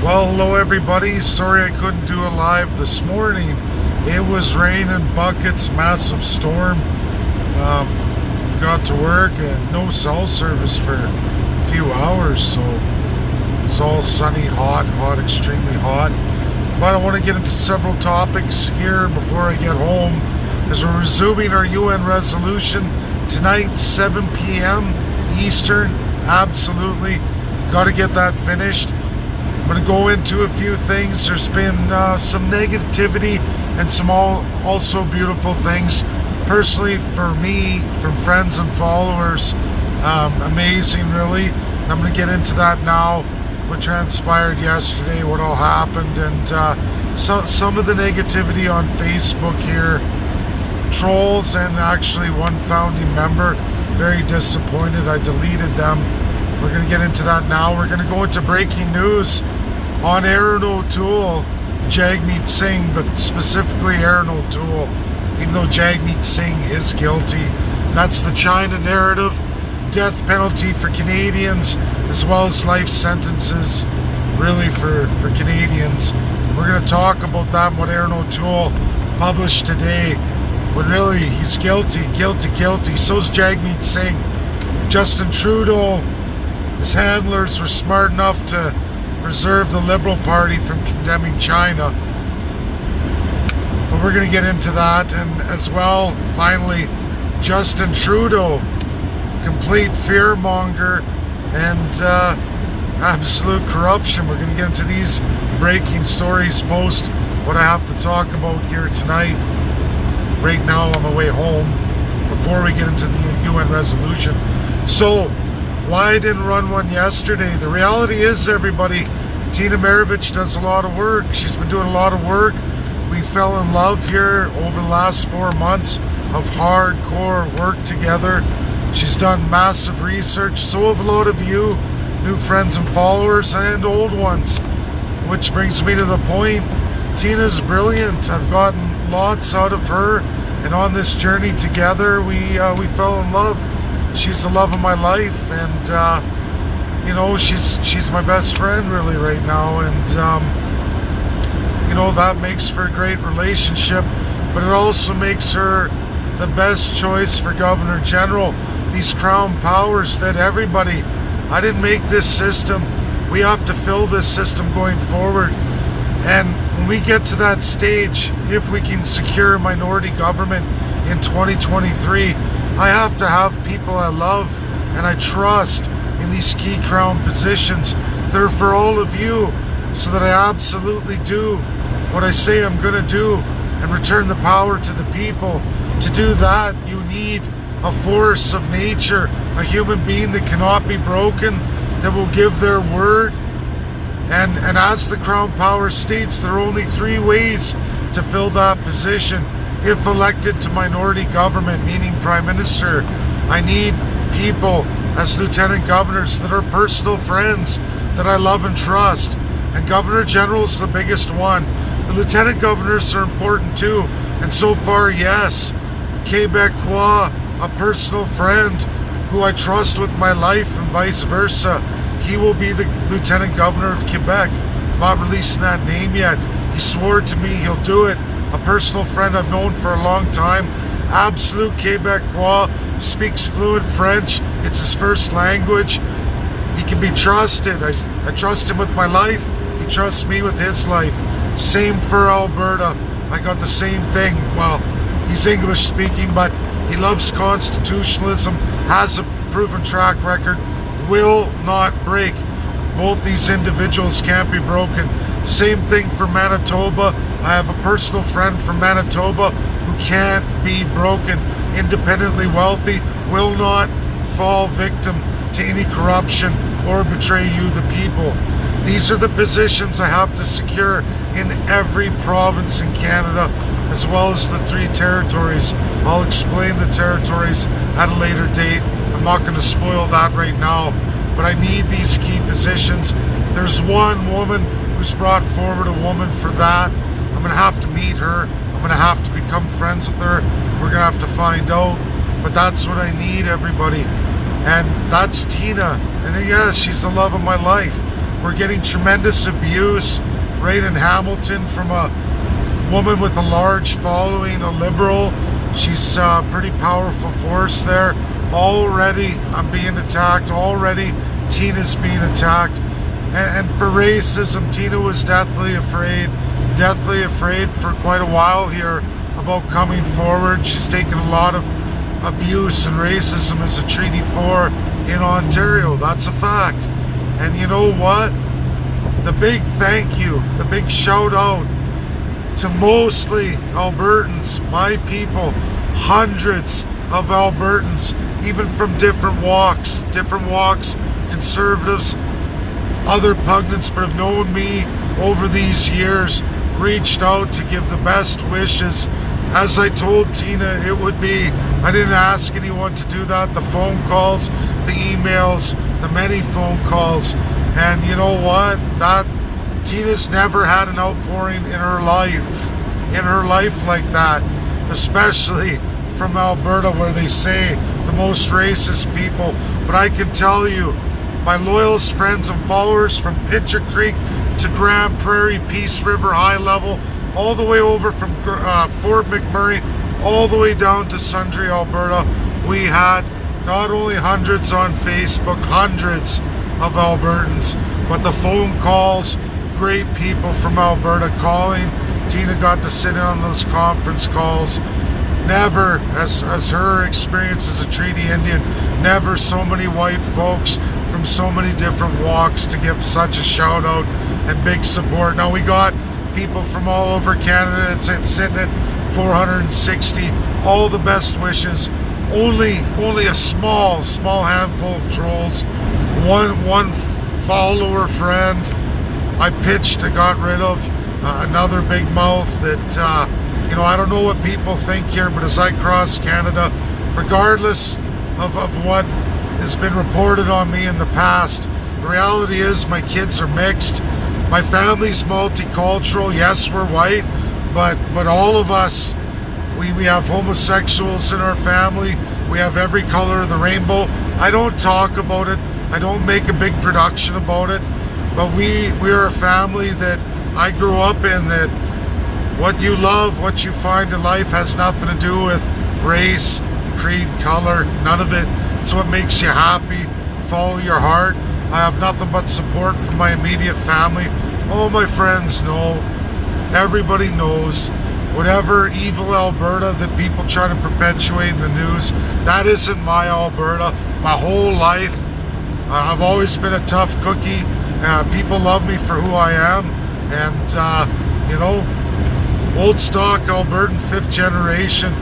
Well, hello everybody. Sorry I couldn't do a live this morning. It was raining buckets, massive storm. Got to work and no cell service for a few hours, so it's all sunny, hot, extremely hot. But I want to get into several topics here before I get home, as we're resuming our UN resolution tonight, 7 p.m. Eastern. Absolutely got to get that finished. I'm going to go into a few things. There's been some negativity and some also beautiful things. Personally, for me, from friends and followers, amazing, really. And I'm going to get into that now. What transpired yesterday, what all happened, and some of the negativity on Facebook here. Trolls and actually one founding member. Very disappointed. I deleted them. We're going to get into that now. We're going to go into breaking news on Aaron O'Toole, Jagmeet Singh, but specifically Aaron O'Toole, even though Jagmeet Singh is guilty. That's the China narrative. Death penalty for Canadians, as well as life sentences, really, for Canadians. We're going to talk about that and what Aaron O'Toole published today. When really, he's guilty. So's Jagmeet Singh. Justin Trudeau, his handlers were smart enough to preserve the Liberal Party from condemning China. But we're going to get into that. And as well, finally, Justin Trudeau, complete fearmonger and absolute corruption. We're going to get into these breaking stories post what I have to talk about here tonight, right now on the way home, before we get into the UN resolution. So, why I didn't run one yesterday? The reality is, everybody, Tina Marovich does a lot of work. She's been doing a lot of work. We fell in love here over the last 4 months of hardcore work together. She's done massive research. So have a lot of you, new friends and followers, and old ones. Which brings me to the point. Tina's brilliant. I've gotten lots out of her, and on this journey together, we fell in love. She's the love of my life, and she's my best friend really right now, and that makes for a great relationship. But it also makes her the best choice for Governor General. These crown powers that everybody, I didn't make this system. We have to fill this system going forward. And when we get to that stage, if we can secure a minority government in 2023, I have to have people I love and I trust in these key crown positions. They're for all of you, so that I absolutely do what I say I'm going to do and return the power to the people. To do that, you need a force of nature, a human being that cannot be broken, that will give their word. And as the Crown Power states, there are only 3 ways to fill that position. If elected to minority government, meaning Prime Minister, I need people as Lieutenant Governors that are personal friends, that I love and trust. And Governor General is the biggest one. The Lieutenant Governors are important too. And so far, yes, Quebecois, a personal friend who I trust with my life, and vice versa. He will be the Lieutenant Governor of Quebec. I'm not releasing that name yet. He swore to me he'll do it. A personal friend I've known for a long time. Absolute Quebecois, speaks fluent French. It's his first language. He can be trusted. I trust him with my life. He trusts me with his life. Same for Alberta. I got the same thing. Well, he's English speaking, but he loves constitutionalism, has a proven track record, will not break. Both these individuals can't be broken. Same thing for Manitoba. I have a personal friend from Manitoba who can't be broken. Independently wealthy, will not fall victim to any corruption or betray you, the people. These are the positions I have to secure in every province in Canada, as well as the 3 territories. I'll explain the territories at a later date. I'm not going to spoil that right now, but I need these key positions. There's one woman who's brought forward a woman for that. I'm going to have to meet her. I'm going to have to become friends with her. We're going to have to find out. But that's what I need, everybody. And that's Tina. And yes, she's the love of my life. We're getting tremendous abuse right in Hamilton from a woman with a large following, a liberal. She's a pretty powerful force there. Already I'm being attacked. Already Tina's being attacked. And for racism, Tina was deathly afraid for quite a while here about coming forward. She's taken a lot of abuse and racism as a Treaty 4 in Ontario. That's a fact. And you know what? The big thank you, the big shout out to mostly Albertans, my people, hundreds of Albertans, even from different walks, conservatives, other pundits, but have known me over these years, reached out to give the best wishes. As I told Tina it would be, I didn't ask anyone to do that. The phone calls, the emails, the many phone calls. And you know what? That Tina's never had an outpouring in her life like that, especially from Alberta, where they say the most racist people. But I can tell you, my loyalist friends and followers from Pitcher Creek to Grand Prairie, Peace River, High Level, all the way over from Fort McMurray, all the way down to Sundre, Alberta, we had not only hundreds on Facebook, hundreds of Albertans, but the phone calls, great people from Alberta calling. Tina got to sit in on those conference calls. Never, as her experience as a Treaty Indian, never so many white folks from so many different walks to give such a shout out and big support. Now we got people from all over Canada. It's sitting at 460. All the best wishes. Only a small handful of trolls. One follower friend I pitched and got rid of. Another big mouth that I don't know what people think here, but as I cross Canada, regardless of what has been reported on me in the past, the reality is my kids are mixed. My family's multicultural. Yes, we're white, but all of us, we have homosexuals in our family. We have every color of the rainbow. I don't talk about it. I don't make a big production about it. But we're a family that I grew up in, that what you love, what you find in life has nothing to do with race, creed, color, none of it. It's what makes you happy. Follow your heart. I have nothing but support from my immediate family. All my friends know. Everybody knows. Whatever evil Alberta that people try to perpetuate in the news, that isn't my Alberta. My whole life, I've always been a tough cookie. People love me for who I am. And, old stock Albertan, 5th generation,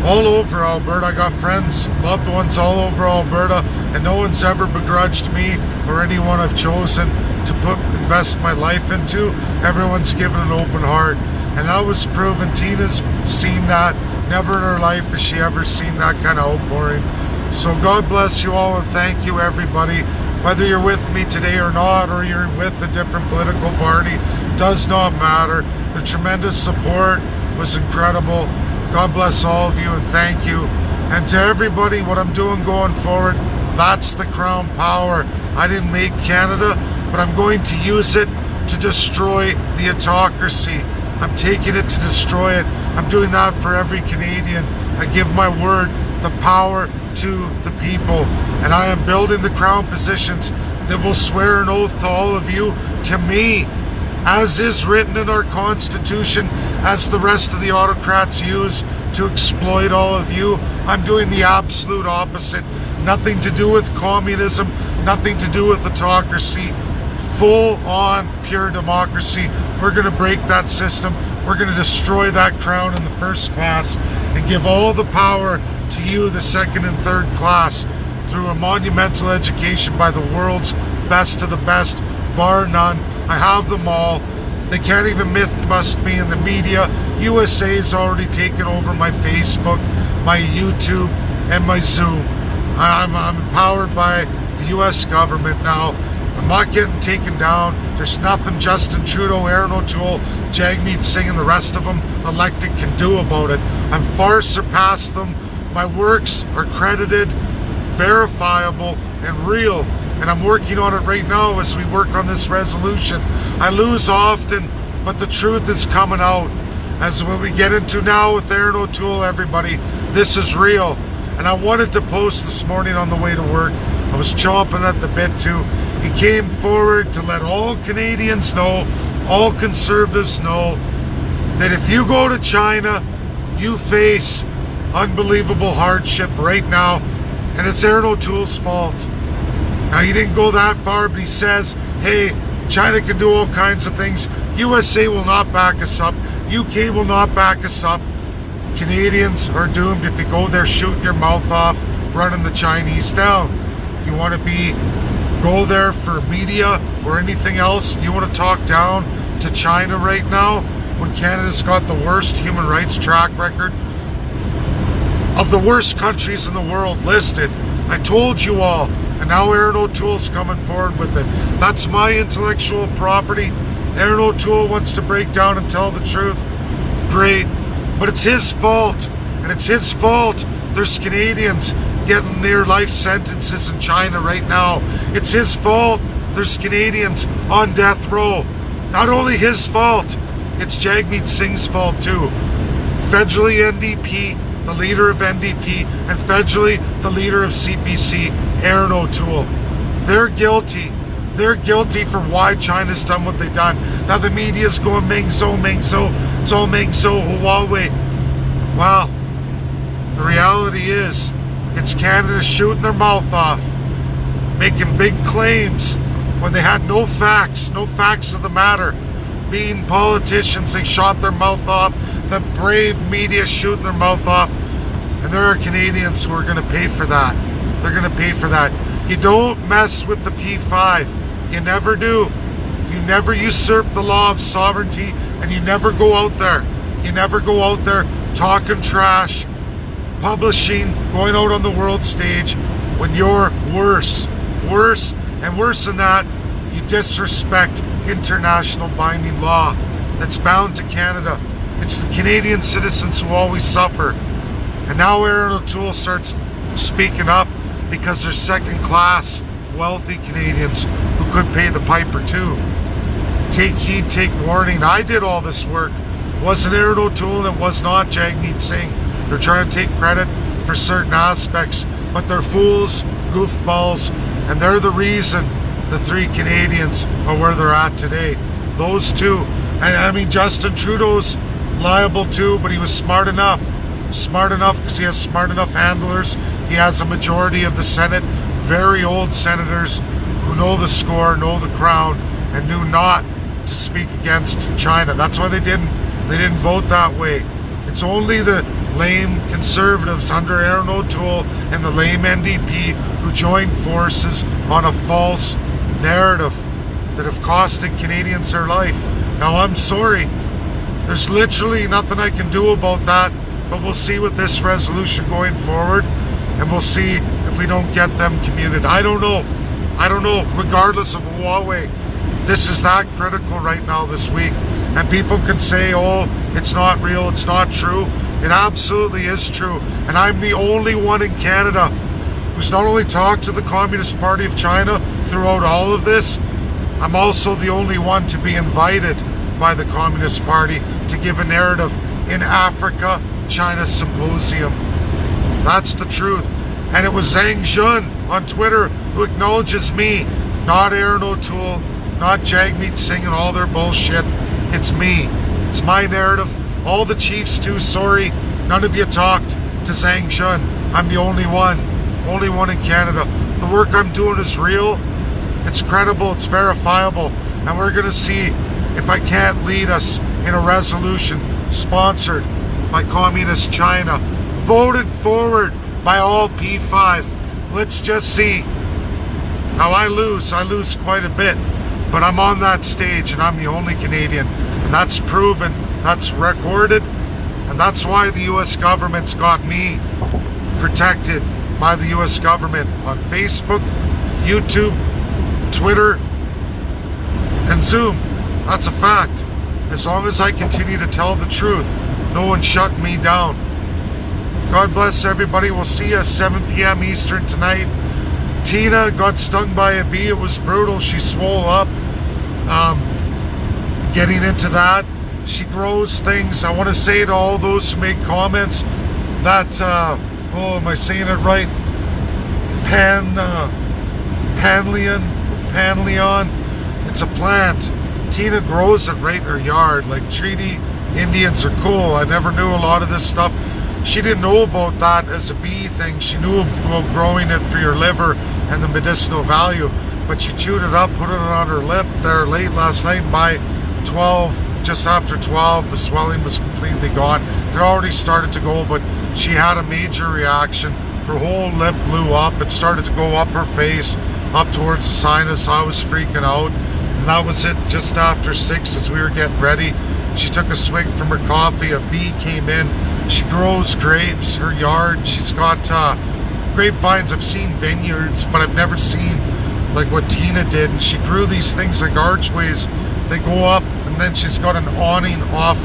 all over Alberta. I got friends, loved ones all over Alberta, and no one's ever begrudged me or anyone I've chosen to invest my life into. Everyone's given an open heart, and that was proven. Tina's seen that. Never in her life has she ever seen that kind of outpouring. So God bless you all, and thank you everybody. Whether you're with me today or not, or you're with a different political party, does not matter. The tremendous support was incredible. God bless all of you, and thank you. And to everybody, what I'm doing going forward, that's the Crown power. I didn't make Canada, but I'm going to use it to destroy the autocracy. I'm taking it to destroy it. I'm doing that for every Canadian. I give my word, the power to the people. And I am building the Crown positions that will swear an oath to all of you, to me, as is written in our Constitution, as the rest of the autocrats use to exploit all of you. I'm doing the absolute opposite. Nothing to do with communism, nothing to do with autocracy. Full on pure democracy. We're going to break that system. We're going to destroy that Crown in the first class and give all the power to you, the second and third class, through a monumental education by the world's best of the best, bar none. I have them all. They can't even myth-bust me in the media. USA's already taken over my Facebook, my YouTube, and my Zoom. I'm empowered by the US government now. I'm not getting taken down. There's nothing Justin Trudeau, Aaron O'Toole, Jagmeet Singh, and the rest of them elected can do about it. I'm far surpassed them. My works are credited, verifiable, and real and I'm working on it right now as we work on this resolution. I lose often, but the truth is coming out. As what we get into now with Aaron O'Toole, everybody, this is real. And I wanted to post this morning on the way to work. I was chomping at the bit too. He came forward to let all Canadians know, all conservatives know, that if you go to China, you face unbelievable hardship right now, and it's Aaron O'Toole's fault. Now, he didn't go that far, but he says, hey, China can do all kinds of things. USA will not back us up. UK will not back us up. Canadians are doomed if you go there shooting your mouth off, running the Chinese down. You want to go there for media or anything else? You want to talk down to China right now when Canada's got the worst human rights track record of the worst countries in the world listed? I told you all, and now Aaron O'Toole's coming forward with it. That's my intellectual property. Aaron O'Toole wants to break down and tell the truth. Great. But it's his fault, and it's his fault there's Canadians getting near life sentences in China right now. It's his fault there's Canadians on death row. Not only his fault, it's Jagmeet Singh's fault too. Federally NDP, the leader of NDP, and federally the leader of CPC, Aaron O'Toole. They're guilty. They're guilty for why China's done what they've done. Now the media's going Mengzhou, Mengzhou. It's all Mengzhou, Huawei. Well, the reality is, it's Canada shooting their mouth off, making big claims when they had no facts of the matter. Being politicians, they shot their mouth off. The brave media shooting their mouth off. And there are Canadians who are going to pay for that. They're going to pay for that. You don't mess with the P5. You never do. You never usurp the law of sovereignty, and you never go out there. You never go out there talking trash, publishing, going out on the world stage when you're worse. Worse, and worse than that, you disrespect international binding law that's bound to Canada. It's the Canadian citizens who always suffer. And now Aaron O'Toole starts speaking up because they're second-class, wealthy Canadians who could pay the piper too. Take heed, take warning. I did all this work. It wasn't Aaron O'Toole, and it was not Jagmeet Singh. They're trying to take credit for certain aspects, but they're fools, goofballs, and they're the reason the three Canadians are where they're at today. Those two. And I mean, Justin Trudeau's liable too, but he was smart enough. Smart enough because he has smart enough handlers. He has a majority of the Senate, very old senators who know the score, know the crown, and knew not to speak against China. That's why they didn't vote that way. It's only the lame conservatives under Aaron O'Toole and the lame NDP who joined forces on a false narrative that have costed Canadians their life. Now, I'm sorry. There's literally nothing I can do about that, but we'll see with this resolution going forward, and we'll see if we don't get them commuted. I don't know. Regardless of Huawei, this is that critical right now this week. And people can say, oh, it's not real, it's not true. It absolutely is true. And I'm the only one in Canada who's not only talked to the Communist Party of China throughout all of this, I'm also the only one to be invited by the Communist Party to give a narrative in Africa China Symposium. That's the truth. And it was Zhang Jun on Twitter who acknowledges me, not Aaron O'Toole, not Jagmeet Singh and all their bullshit. It's me. It's my narrative. All the chiefs too, sorry. None of you talked to Zhang Jun. I'm the only one in Canada. The work I'm doing is real. It's credible. It's verifiable. And we're going to see if I can't lead us in a resolution sponsored by Communist China, voted forward by all P5. Let's just see. Now I lose quite a bit, but I'm on that stage and I'm the only Canadian, and that's proven, that's recorded, and that's why the US government's got me protected by the US government on Facebook, YouTube, Twitter, and Zoom. That's a fact. As long as I continue to tell the truth, no one's shutting me down. God bless everybody. We'll see you at 7 p.m. Eastern tonight, Tina got stung by a bee. It was brutal. She swole up. Getting into that, she grows things. I want to say to all those who make comments that, oh, am I saying it right? Panleon. It's a plant. Tina grows it right in her yard. Like, treaty Indians are cool. I never knew a lot of this stuff. She didn't know about that as a bee thing. She knew about growing it for your liver and the medicinal value. But she chewed it up, put it on her lip there late last night. By 12, just after 12, the swelling was completely gone. It already started to go, but she had a major reaction. Her whole lip blew up. It started to go up her face, up towards the sinus. I was freaking out. And that was it just after 6 as we were getting ready. She took a swig from her coffee. A bee came in. She grows grapes, her yard. She's got grapevines. I've seen vineyards, but I've never seen like what Tina did. And she grew these things like archways. They go up, and then she's got an awning off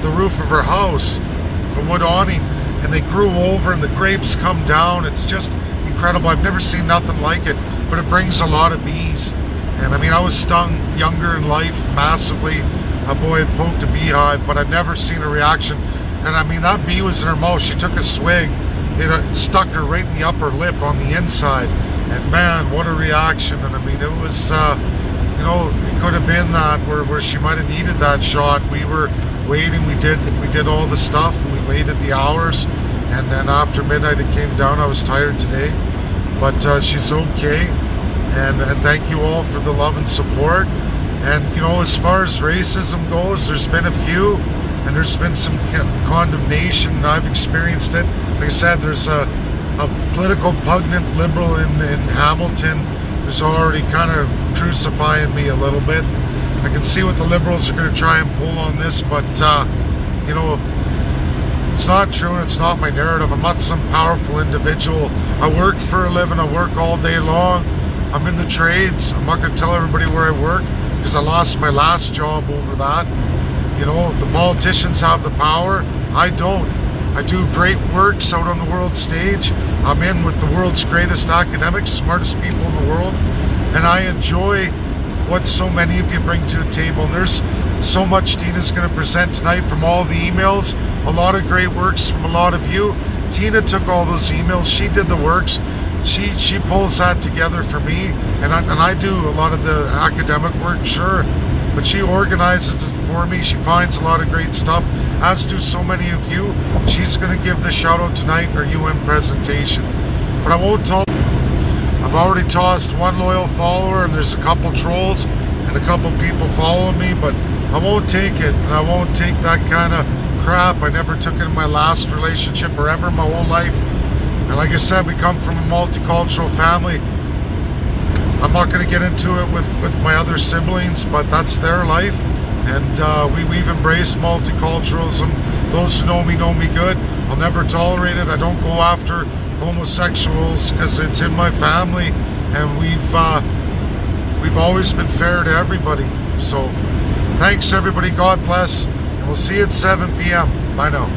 the roof of her house, a wood awning, and they grew over and the grapes come down. It's just incredible. I've never seen nothing like it, but it brings a lot of bees. And I mean, I was stung younger in life massively. A boy had poked a beehive, but I've never seen a reaction. And I mean, that bee was in her mouth. She took a swig. It stuck her right in the upper lip on the inside. And man, what a reaction. And I mean, it was, you know, it could have been that where she might have needed that shot. We were waiting. We did all the stuff. And we waited the hours. And then after midnight, it came down. I was tired today. But she's okay. And thank you all for the love and support. And, you know, as far as racism goes, there's been a few, and there's been some condemnation. I've experienced it. Like I said, there's a political pugnant liberal in Hamilton who's already kind of crucifying me a little bit. I can see what the liberals are going to try and pull on this, but, you know, it's not true and it's not my narrative. I'm not some powerful individual. I work for a living. I work all day long. I'm in the trades. I'm not going to tell everybody where I work, because I lost my last job over that. You know, the politicians have the power. I don't. I do great works out on the world stage. I'm in with the world's greatest academics, smartest people in the world, and I enjoy what so many of you bring to the table. And there's so much Tina's going to present tonight from all the emails. A lot of great works from a lot of you. Tina took all those emails. She did the works. She pulls that together for me, and I do a lot of the academic work, sure, but she organizes it for me. She finds a lot of great stuff, as do so many of you. She's going to give the shout out tonight in her UN presentation. But I won't tell. I've already tossed one loyal follower, and there's a couple trolls and a couple people following me, but I won't take it, and I won't take that kind of crap. I never took it in my last relationship or ever in my whole life. And like I said, we come from a multicultural family. I'm not going to get into it with my other siblings, but that's their life. And we've embraced multiculturalism. Those who know me good. I'll never tolerate it. I don't go after homosexuals because it's in my family. And we've always been fair to everybody. So thanks everybody. God bless. And we'll see you at 7 p.m. Bye now.